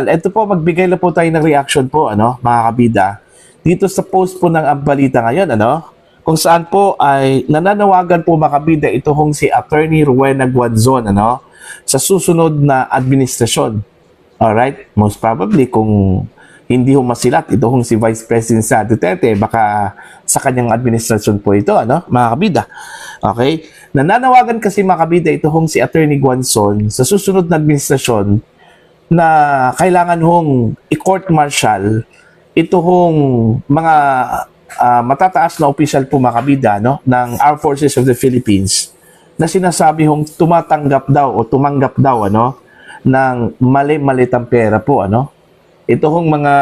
Ito po, magbigay na po tayo ng reaction po, mga kabida, dito sa post po ng Ambalita ngayon, kung saan po ay nananawagan po mga kabida ito hong si Attorney Rowena Guanzon, sa susunod na administrasyon. Alright? Most probably, kung hindi ho masilat, ito hong si Vice President sa Duterte, baka sa kanyang administrasyon po ito, mga kabida. Okay? Nananawagan kasi mga kabida ito hong si Attorney Guanzon sa susunod na administrasyon na kailangan hong i-court martial ito hong mga matataas na opisyal po mga kabida ng Armed Forces of the Philippines na sinasabi hong tumatanggap daw o tumanggap daw ng mali-malitang pera po. Ito hong mga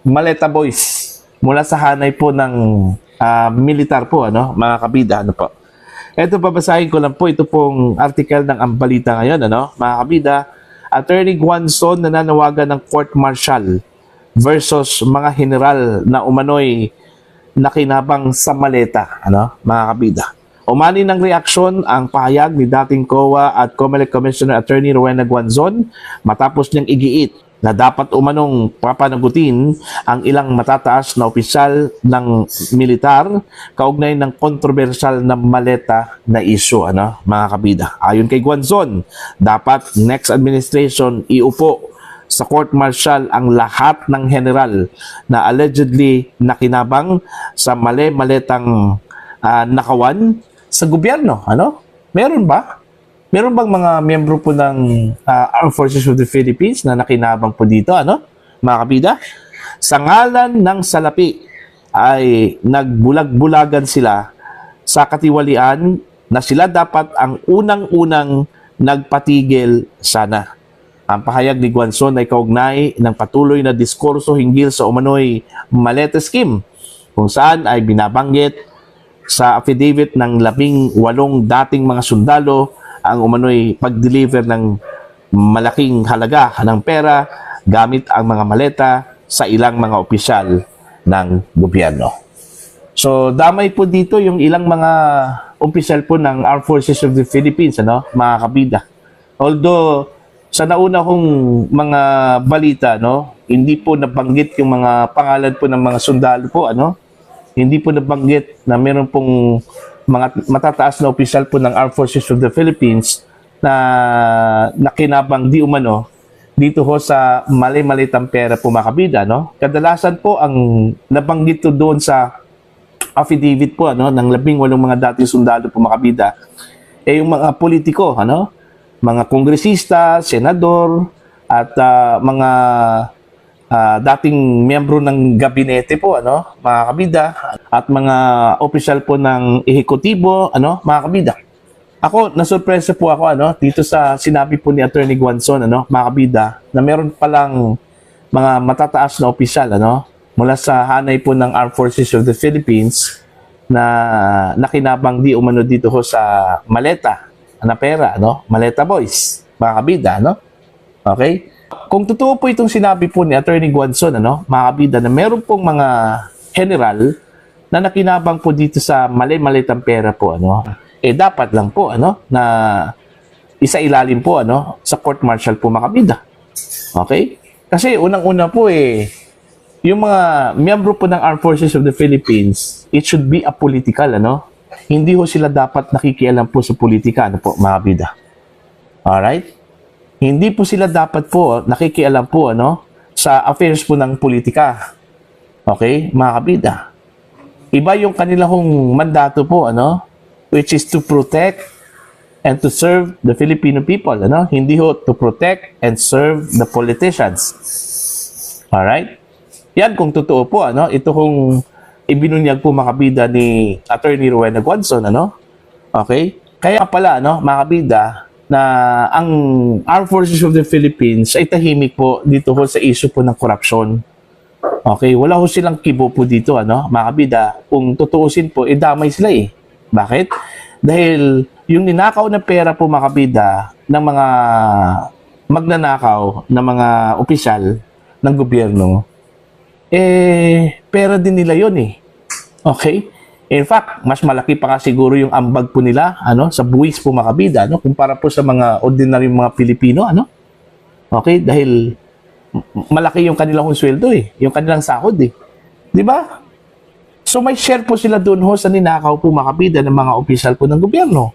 maleta boys mula sa hanay po ng militar po, mga kabida. Po. Ito, babasahin ko lang po ito pong article ng Ambalita ngayon, mga kabida. Attorney Guanzon nananawagan ng court martial versus mga general na umano'y nakinabang sa maleta, mga kabida. Umani ng reaksyon ang pahayag ni dating COA at COMELEC Commissioner Attorney Rowena Guanzon matapos niyang igiit na dapat umanong papanagutin ang ilang matataas na opisyal ng militar kaugnay ng kontrobersyal na maleta na isyu, mga kabida. Ayon kay Guanzon, dapat next administration iupo sa court martial ang lahat ng general na allegedly nakinabang sa mali-maletang nakawan sa gobyerno. Meron ba? Meron bang mga miyembro po ng Armed Forces of the Philippines na nakinabang po dito, mga kabida? Sa ngalan ng salapi ay nagbulag-bulagan sila sa katiwalian na sila dapat ang unang-unang nagpatigil sana. Ang pahayag ni Guanzon ay kaugnay ng patuloy na diskurso hinggil sa umano'y maleta scheme kung saan ay binabanggit sa affidavit ng 18 dating mga sundalo ang umano'y pag-deliver ng malaking halaga ng pera gamit ang mga maleta sa ilang mga opisyal ng gobyerno. So, damay po dito yung ilang mga opisyal po ng Armed Forces of the Philippines, mga kabida. Although, sa nauna kong mga balita, hindi po nabanggit yung mga pangalan po ng mga sundalo po, hindi po nabanggit na meron pong mga matataas na opisyal po ng Armed Forces of the Philippines na nakinabang di umano dito ho sa mali-malitang pera po mga kabida. Kadalasan po ang nabanggit to doon sa affidavit po ng 18 mga dating sundalo po mga kabida yung mga politiko, mga kongresista, senador at mga dating miyembro ng gabinete po, mga kabida, at mga opisyal po ng ehekutibo, mga kabida. Ako, nasurpresa po ako, dito sa sinabi po ni Attorney Guanzon, mga kabida, na meron palang mga matataas na opisyal, mula sa hanay po ng Armed Forces of the Philippines na nakinabang di umano dito ho sa maleta na pera, maleta boys, mga kabida, Okay? Kung totoo po itong sinabi po ni Attorney Guanzon, mga kabida, na meron pong mga general na nakinabang po dito sa mali-malitang pera po, dapat lang po, na isa ilalim po, sa court martial po, mga kabida. Okay? Kasi unang-una po, yung mga miyembro po ng Armed Forces of the Philippines, it should be apolitical, Hindi ho sila dapat nakikialam po sa politika, mga kabida. Alright? Hindi po sila dapat po nakikialam po sa affairs po ng politika. Okay, mga kabida. Iba yung kanilang mandato po, which is to protect and to serve the Filipino people, Hindi ho to protect and serve the politicians. Alright? Yan kung totoo po, ito kung ibinunyag po mga kabida ni Attorney Rowena Guanzon, Okay? Kaya pala, mga kabida, na ang Armed Forces of the Philippines ay tahimik po dito ho sa issue po ng corruption. Okay, wala ho silang kibo po dito, mga kabida. Kung tutuusin po, damay sila Bakit? Dahil yung ninakaw na pera po mga kabida ng mga magnanakaw na mga opisyal ng gobyerno, pera din nila yun Okay? In fact, mas malaki pa nga siguro yung ambag po nila sa buwis po mga kabida kumpara po sa mga ordinary mga Pilipino Okay, dahil malaki yung kanilang sweldo eh, yung kanilang sahod eh. 'Di ba? So may share po sila doon ho sa ninakaw po mga kabida ng mga opisyal po ng gobyerno.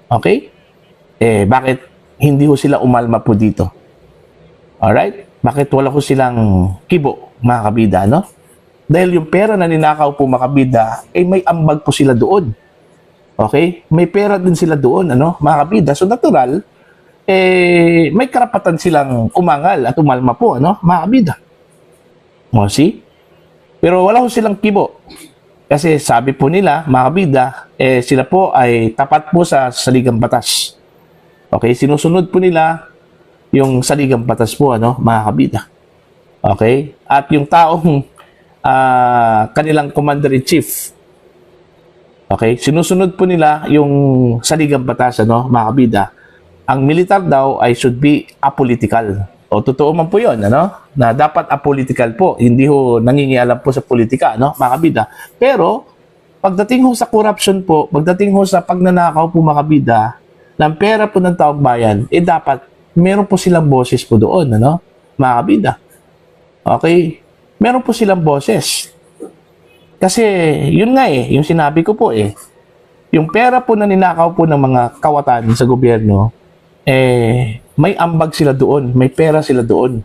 Okay? Bakit hindi ho sila umalma po dito? Alright? Bakit wala ho silang kibo, mga kabida, no? Dahil yung pera na ninakaw po mga kabida, may ambag po sila doon. Okay? May pera din sila doon, ano, mga kabida. So natural, may karapatan silang umangal at umalma po, ano, mga kabida. O, see? Pero wala ho silang kibo. Kasi sabi po nila, mga kabida, sila po ay tapat po sa saligang batas. Okay? Sinusunod po nila yung saligang batas po, ano, mga kabida. Okay? At yung taong kanilang commander-in-chief, okay? Sinusunod po nila yung saligang batas, ano, mga kabida. Ang militar daw ay should be apolitical. O totoo man po yun, ano? Na dapat apolitical po. Hindi ho nangingialam po sa politika, ano? Mga kabida. Pero, pagdating ho sa corruption po, pagdating ho sa pagnanakaw po mga kabida, ng pera po ng taong bayan, dapat meron po silang boses po doon, ano? Mga kabida. Okay? Meron po silang boses. Kasi, yun nga yung sinabi ko po yung pera po na ninakaw po ng mga kawatan sa gobyerno, may ambag sila doon, may pera sila doon,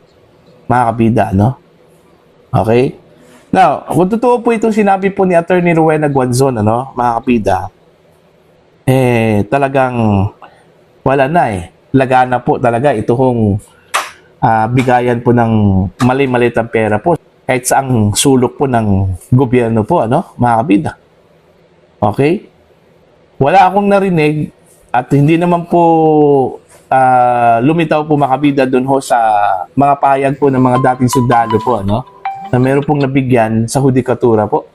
mga kabida, no? Okay? Now, kung totoo po itong sinabi po ni Attorney Rowena Guanzon, ano, mga kabida, talagang wala na lagana po talaga itong bigayan po ng mali-malitang pera po kahit saang sulok po ng gobyerno po, ano, mga kabida. Okay? Wala akong narinig at hindi naman po lumitaw po makabida doon ho sa mga pahayag po ng mga dating sundalo po, ano, na meron pong nabigyan sa hudikatura po.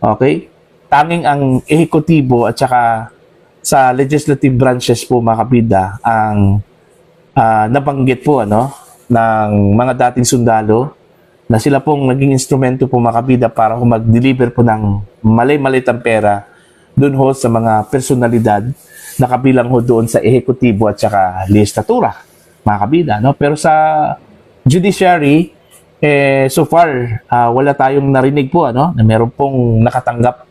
Okay? Tanging ang ehekutibo at saka sa legislative branches po mga kabida ang nabanggit po, ano, ng mga dating sundalo na sila pong naging instrumento po mga kabida para mag-deliver po ng mali-malitang pera doon ho sa mga personalidad na kabilang ho doon sa ehekutibo at saka legislatura, mga kabida, no? Pero sa judiciary, so far, wala tayong narinig po, ano, na meron pong nakatanggap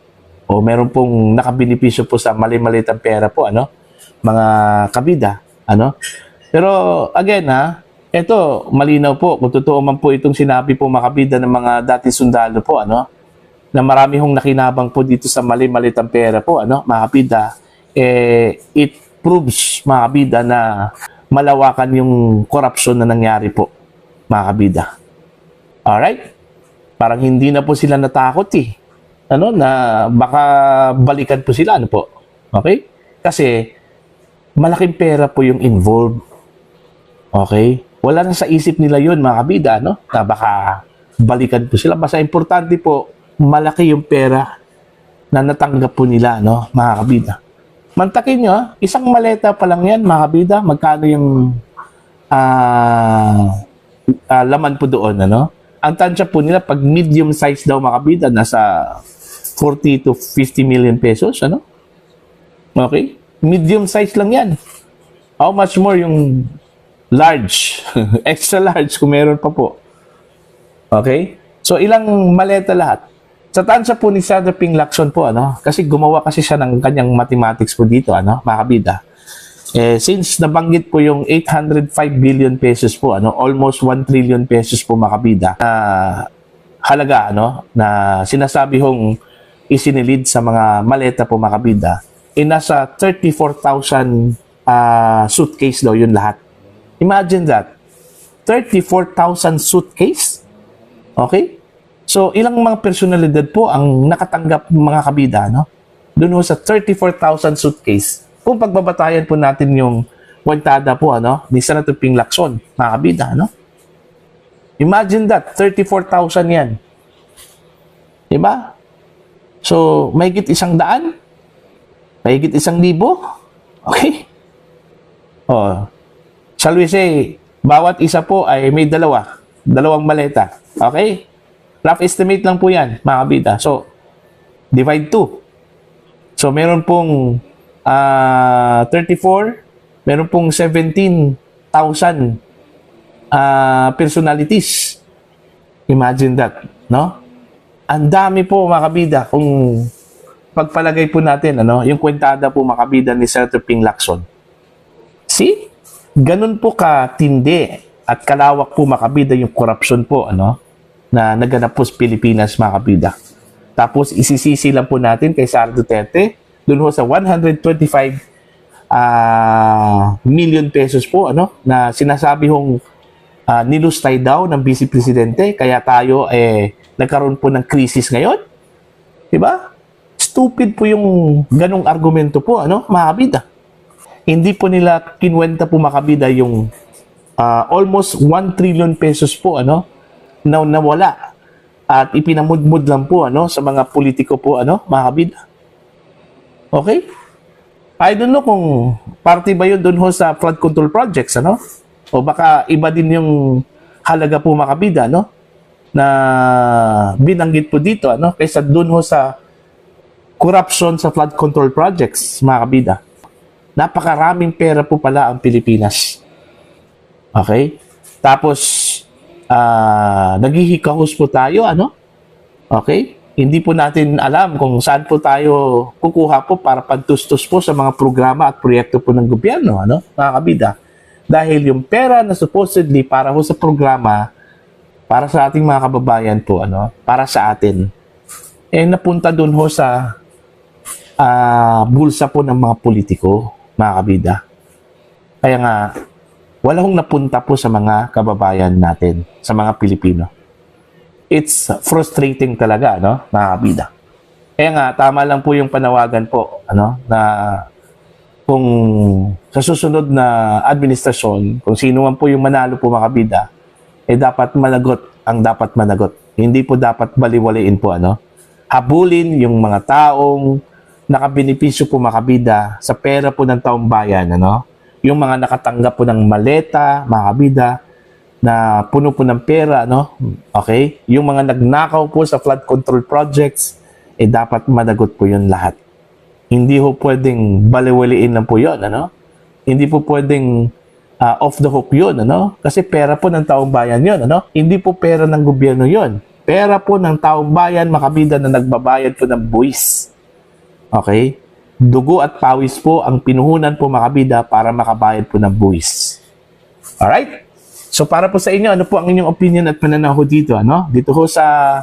o meron pong nakabenepisyo po sa mali-malitang pera po, ano, mga kabida, ano? Pero again, ito, malinaw po, kung totoo man po itong sinabi po mga kabida ng mga dating sundalo po, ano, na marami hong nakinabang po dito sa mali-malitang pera po, ano, mga kabida, it proves, mga kabida, na malawakan yung corruption na nangyari po, mga kabida. Alright? Parang hindi na po sila natakot ano, na baka balikan po sila, ano po. Okay? Kasi malaking pera po yung involved. Okay? Wala na sa isip nila yun, mga kabida, no? Na baka balikan po sila. Basta importante po, malaki yung pera na natanggap po nila, no, mga kabida. Mantakin nyo, isang maleta pa lang yan, mga kabida, magkano yung laman po doon, ano? Ang tansya po nila, pag medium size daw, mga kabida, nasa 40 to 50 million pesos, ano? Okay? Medium size lang yan. How much more yung large? Extra large kung meron pa po. Okay? So, ilang maleta lahat? Sa tansya po ni Senator Ping Lacson po, ano? Kasi gumawa kasi siya ng kanyang mathematics po dito, ano? Mga kabida. Since nabanggit po yung 805 billion pesos po, ano? Almost 1 trillion pesos po, mga kabida. Halaga, ano? Na sinasabi hong isinilid sa mga maleta po, mga kabida. Nasa 34,000 suitcase daw yun lahat. Imagine that. 34,000 suitcase? Okay? So, ilang mga personalidad po ang nakatanggap mga kabida, no? Doon sa 34,000 suitcase. Kung pagbabatayan po natin yung kwentada po, ano, ni Senator Ping Lacson, mga kabida, no? Imagine that, 34,000 yan. Diba? So, mahigit 100? Mahigit 1,000? Okay? Oh, shall we say, bawat isa po ay may dalawang maleta. Okay? Rough estimate lang po yan, mga kabida. So, divide 2. So, meron pong 34, meron pong 17,000 personalities. Imagine that, no? Ang dami po mga kabida kung pagpalagay po natin, yung kwentada po mga kabida ni Senator Ping Lacson. See? Ganun po katindi at kalawak po mga kabida yung corruption po, na naganap po sa Pilipinas mga kabida. Tapos isisisi lang po natin kay Sara Duterte dun ho sa 125 million pesos po, na sinasabi hong nilustay daw ng Vice Presidente, kaya tayo nagkaroon po ng krisis ngayon. Diba? Stupid po yung ganong argumento po, mga kabida. Hindi po nila kinwenta po mga kabida yung almost 1 trillion pesos po, na nawala at ipinamudmud lang po, sa mga politiko po, mga kabida. Okay? I don't know kung party ba yun doon ho sa flood control projects, o baka iba din yung halaga po mga kabida, na binanggit po dito, kaysa doon ho sa corruption sa flood control projects, mga kabida. Napakaraming pera po pala ang Pilipinas. Okay? Tapos, naghihikahos po tayo, Okay? Hindi po natin alam kung saan po tayo kukuha po para pagtustos po sa mga programa at proyekto po ng gobyerno, mga kabida. Dahil yung pera na supposedly para ho sa programa, para sa ating mga kababayan po, para sa atin, napunta doon ho sa bulsa po ng mga politiko, mga kabida. Kaya nga, wala hong napunta po sa mga kababayan natin, sa mga Pilipino. It's frustrating talaga, mga kabida. Kaya nga, tama lang po yung panawagan po, na kung sa susunod na administrasyon, kung sino man po yung manalo po mga kabida, dapat managot ang dapat managot. Hindi po dapat baliwalain po, habulin yung mga taong nakabenepisyo po mga kabida sa pera po ng taong bayan, yung mga nakatanggap po ng maleta, mga kabida, na puno po ng pera, Okay? Yung mga nagnakaw po sa flood control projects, dapat managot po yun lahat. Hindi po pwedeng baliwaliin lang po yun, Hindi po pwedeng off the hook yun, Kasi pera po ng taong bayan yun, Hindi po pera ng gobyerno yun. Pera po ng taong bayan, makabida, na nagbabayad po ng buwis. Okay? Dugo at pawis po ang pinuhunan po makabida para makabayad po ng buwis. Alright? So para po sa inyo, ano po ang inyong opinion at pananaw dito, Dito ho sa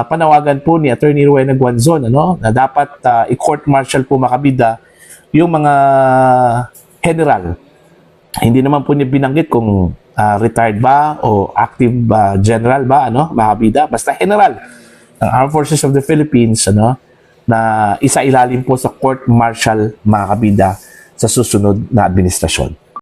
panawagan po ni Attorney Rowena Guanzon, na dapat i-court martial po makabida yung mga general. Hindi naman po niya binanggit kung retired ba o active general ba, makabida. Basta general ng Armed Forces of the Philippines, na isa ilalim po sa court martial makabida sa susunod na administrasyon.